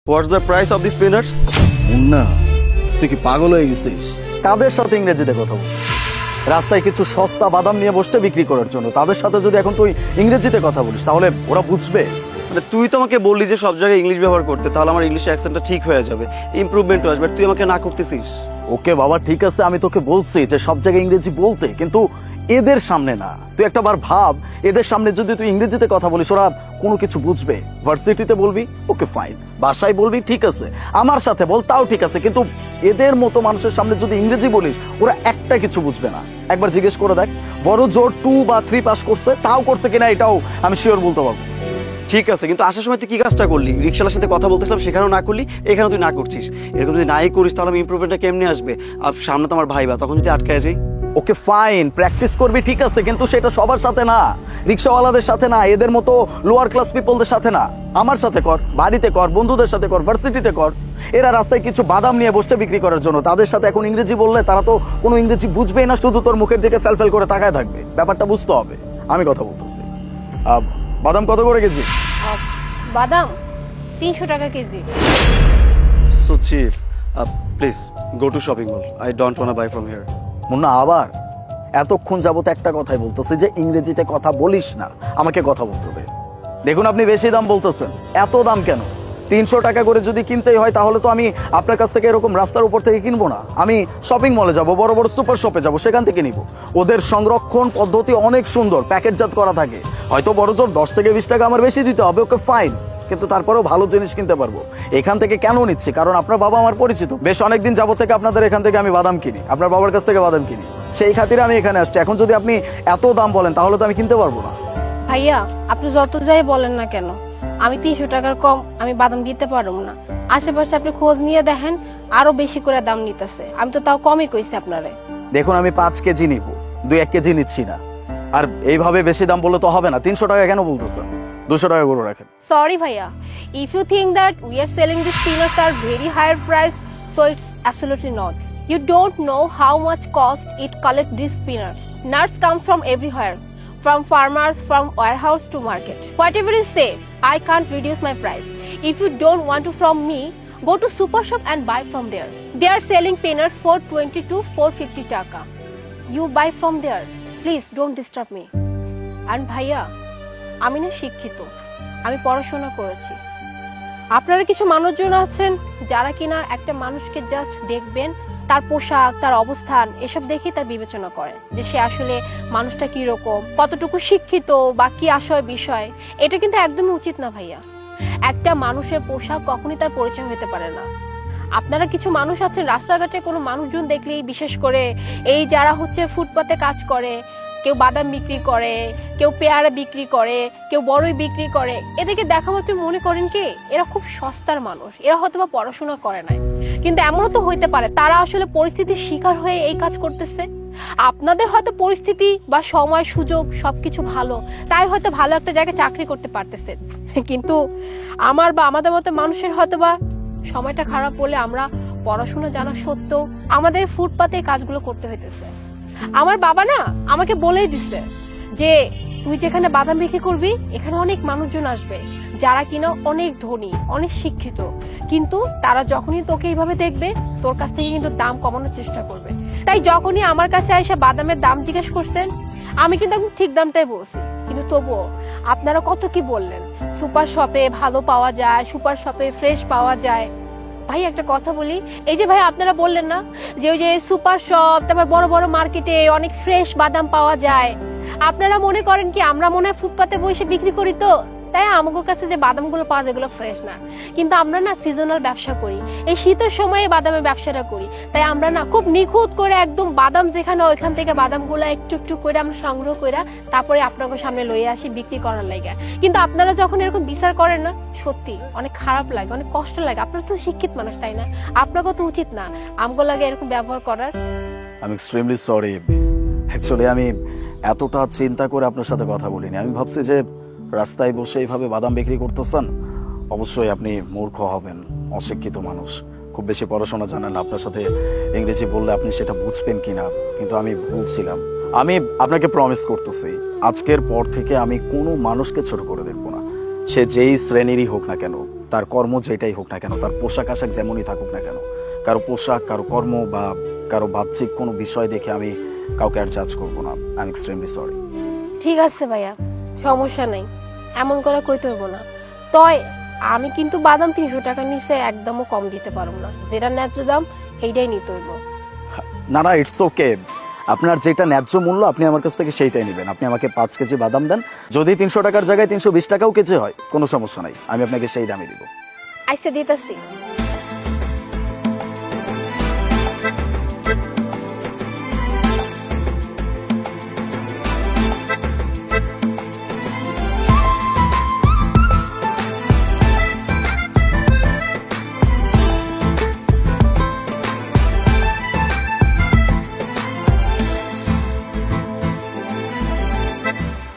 What's the price of this spinners? Munna, তুই কি পাগল হয়ে গেছিস? কাদের সাথে ইংরেজিতে কথা বল? রাস্তায় কিছু সস্তা বাদাম নিয়ে বসতে বিক্রি করার জন্য, তাদের সাথে যদি এখন তুই ইংরেজিতে কথা বলিস তাহলে ওরা বুঝবে? মানে তুই তো আমাকে বললি যে সব জায়গায় ইংলিশ ব্যবহার করতে, তাহলে আমার ইংলিশ অ্যাকসেন্টটা ঠিক হয়ে যাবে, ইমপ্রুভমেন্ট আসবে। তুই আমাকে না করতেছিস। ওকে বাবা, ঠিক আছে, আমি তোকে বলছি যে সব জায়গায় ইংরেজি বলতে, কিন্তু এদের সামনে না। তুই একটাবার ভাব, এদের সামনে যদি তুই ইংরেজিতে কথা বলিস ওরা কোনো কিছু বুঝবে? ভার্সিটিতে বলবি, ওকে ফাইন, বাসায় বলবি, ঠিক আছে, আমার সাথে বল, তাও ঠিক আছে, কিন্তু এদের মতো মানুষের সামনে যদি ইংরেজি বলিস ওরা একটা কিছু বুঝবে না। একবার জিজ্ঞেস করে দেখ, বড় জোর 2 বা 3 পাস করছে, তাও করছে কিনা এটাও আমি শিওর বলতে পারবো। ঠিক আছে, কিন্তু আসার সময় তুই কি কাজটা করলি? রিক্সাওয়ালার সাথে কথা বলতেছিলাম, সেখানেও না করলি, এখানেও তুই না করছিস। এরকম যদি নাই করিস তাহলে আমি ইমপ্রুভমেন্টটা কেমনে আসবে? আর সামনে তো আমার ভাইবা, তখন যদি আটকায় যাই। ওকে ফাইন, প্র্যাকটিস করবি, ঠিক আছে, কিন্তু সেটা সবার সাথে না, রিক্সাওয়ালাদের সাথে না, এদের মতো লোয়ার ক্লাস পিপলদের সাথে না। আমার সাথে কর, বাড়িতে কর, বন্ধুদের সাথে কর, ভার্সিটিতে কর। এরা রাস্তায় কিছু বাদাম নিয়ে বসতে বিক্রি করার জন্য, তাদের সাথে এখন ইংরেজি বললে তারা তো কোনো ইংরেজি বুঝবেই না, শুধু তোর মুখের দিকে ফেল করে তাকায় থাকবে। ব্যাপারটা বুঝতে হবে। আমি কথা বলতেছি। বাদাম কত করে কেজি? বাদাম 300 টাকা kg. So cheap, please go to shopping mall. I don't want buy from here. Munna, আবার এতক্ষণ যাবত একটা কথাই বলতেছে যে ইংরেজিতে কথা বলিস না, আমাকে কথা বলতে হবে। দেখুন আপনি বেশি দাম বলতেছেন। এত দাম কেন? 300 টাকা করে যদি কিনতেই হয় তাহলে তো আমি আপনার কাছ থেকে এরকম রাস্তার উপর থেকে কিনবো না। আমি শপিং মলে যাব, বড় বড় সুপার শপে যাব, সেখান থেকে নিব। ওদের সংরক্ষণ পদ্ধতি অনেক সুন্দর, প্যাকেটজাত করা থাকে। হয়তো বড় জোর 10 থেকে 20 টাকা আমার বেশি দিতে হবে, ওকে ফাইন, কিন্তু তারপরেও ভালো জিনিস কিনতে পারবো। এখান থেকে কেন নিচ্ছি? কারণ আপনার বাবা আমার পরিচিত, বেশ অনেকদিন যাবত থেকে আপনাদের এখান থেকে আমি বাদাম কিনি, আপনার বাবার কাছ থেকে বাদাম কিনি, সেই খাতিরে আমি এখানে আসছি। এখন যদি আপনি এত দাম বলেন তাহলে তো আমি কিনতে পারবো না। ভাইয়া, আপনি যত যাই বলেন না কেন, আমি 300 টাকার কম আমি বাদাম দিতে পারবো না। আশেপাশে আপনি খোঁজ নিয়ে দেখেন, আরো বেশি করে দাম নিতেছে। আমি তো তাও কমই কইছি আপনারে। দেখুন আমি 5 কেজি নিব, 2-1 কেজি নিচ্ছি না। আর এইভাবে বেশি দাম বললে তো হবে না। 300 টাকা কেন বলতেছেন? 200 টাকা করে রাখেন। Sorry ভাইয়া, if you think that we are selling these peanuts at very higher price, so it's absolutely not. You don't know how much cost it collect these peanuts. Nuts comes from everywhere, from farmers, from warehouse to market. Whatever you say, I can't reduce my price. If you don't want to from me, go to super shop and buy from there. They are selling peanuts for 20 to 450 taka. You buy from there. Please don't disturb me. And ভাইয়া, আমি না শিক্ষিত, আমি পড়াশোনা করেছি। আপনারা কিছু মানুষজন আছেন যারা কিনা একটা মানুষকে জাস্ট দেখবেন, তার পোশাক, তার অবস্থান, এসব দেখে তার বিবেচনা করে যে সে আসলে মানুষটা কি রকম, কতটুকু শিক্ষিত বা কি আশয় বিষয়। এটা কিন্তু একদমই উচিত না ভাইয়া। একটা মানুষের পোশাক কখনই তার পরিচয় হতে পারে না। আপনারা কিছু মানুষ আছেন রাস্তাঘাটে কোনো মানুষজন দেখলেই, বিশেষ করে এই যারা হচ্ছে ফুটপাতে কাজ করে, কেউ বাদাম বিক্রি করে, কেউ পেয়ারা বিক্রি করে, কেউ বড়ই বিক্রি করে, এদেরকে দেখা মাত্র মনে করেন কি এরা খুব সস্তার মানুষ, এরা হয়তো বা পড়াশোনা করে নাই। কিন্তু এমনও তো হইতে পারে তারা আসলে পরিস্থিতির শিকার হয়ে এই কাজ করতেছে। আপনাদের হয়তো পরিস্থিতি বা সময় সুযোগ সবকিছু ভালো, তাই হয়তো ভালো একটা জায়গায় চাকরি করতে পারতেছেন। কিন্তু আমার বা আমাদের মতো মানুষের হয়তো বা সময়টা খারাপ হলে আমরা পড়াশোনা জানা সত্ত্বেও আমাদের ফুটপাতে কাজগুলো করতে হইতেছে। আমার বাবা না আমাকে বলেই দিছে যে তুই যেখানে বাদাম বিক্রি করবি এখানে অনেক মানুষজন আসবে যারা কিনা অনেক ধনী, অনেক শিক্ষিত, কিন্তু তারা যখনই তোকে এইভাবে দেখবে তোর কাছ থেকে কিন্তু দাম কমানোর চেষ্টা করবে। তাই যখনই আমার কাছে এসে বাদামের দাম জিজ্ঞেস করছেন, আমি কিন্তু একদম ঠিক দামটাই বলছি। কিন্তু তবুও আপনারা কত কি বললেন, সুপার শপে ভালো পাওয়া যায়, সুপার শপে ফ্রেশ পাওয়া যায়। ভাই একটা কথা বলি, এই যে ভাই আপনারা বললেন না যে ওই যে সুপার শপ, তারপর বড় বড় মার্কেটে অনেক ফ্রেশ বাদাম পাওয়া যায়, আপনারা মনে করেন কি আমরা মনে হয় ফুটপাতে বসে বিক্রি করি, তো তাই আমাদের কাছে যে বাদামগুলো পাওয়া যায় এগুলো ফ্রেশ না। কিন্তু আমরা না সিজনাল ব্যবসা করি, এই শীতের সময়ে বাদামের ব্যবসাটা করি। তাই আমরা না খুব নিখুঁত করে একদম বাদাম যেখানে ওইখান থেকে বাদামগুলো একটু একটু করে আমরা সংগ্রহ করে তারপরে আপনাদের সামনে লইয়ে আসি বিক্রি করার লাগে। কিন্তু আপনারা যখন এরকম বিচার করেন না, সত্যি অনেক খারাপ লাগে, অনেক কষ্ট লাগে। আপনারা তো শিক্ষিত মানুষ, তাই না? আপনাকে তো উচিত না আমগো লাগে এরকম ব্যবহার করার। আমি এক্সট্রিমলি সরি। অ্যাকচুয়ালি আমি এতটা চিন্তা করে আপনার সাথে কথা বলিনি। আমি ভাবছি যে রাস্তায় বসে এইভাবে বাদাম বিক্রি করতেছেন, অবশ্যই আপনি মূর্খ হবেন, অশিক্ষিত মানুষ, খুব বেশি পড়াশোনা জানেন না, আপনার সাথে ইংরেজি বললে আপনি সেটা বুঝবেন কিনা। কিন্তু আমি ভুলছিলাম। আমি আপনাকে প্রমিস করতেছি আজকের পর থেকে আমি কোনো মানুষকে ছোট করে দেখবো না, সে যেই শ্রেণীরই হোক না কেন। তার কর্ম যেটাই হোক না কেন, তার পোশাক আশাক যেমনই থাকুক না কেন, কারো পোশাক, কারো কর্ম বা কারো বাহ্যিক কোনো বিষয় দেখে আমি কাউকে আর জাজ করবো না। I am extremely sorry. ঠিক আছে ভাইয়া, সমস্যা নেই, এমন করে কইতে হইব না। তয় আমি কিন্তু বাদাম 300 টাকার নিচে একদমও কম দিতে পারবো না। যেটা ন্যায্য দাম সেইটাই নিতে হইব। না না, ইটস ওকে। আপনার যেটা ন্যায্য মূল্য আপনি আমার কাছ থেকে সেইটাই নেবেন। আপনি আমাকে 5 কেজি বাদাম দেন, যদি 300 টাকার জায়গায় 320 টাকাও কেজি হয় কোনো সমস্যা নাই, আমি আপনাকে সেই দামে দিব। আইসা দিতেছি।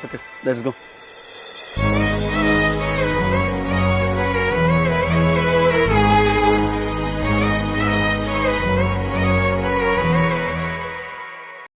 ওকে, লেটস গো।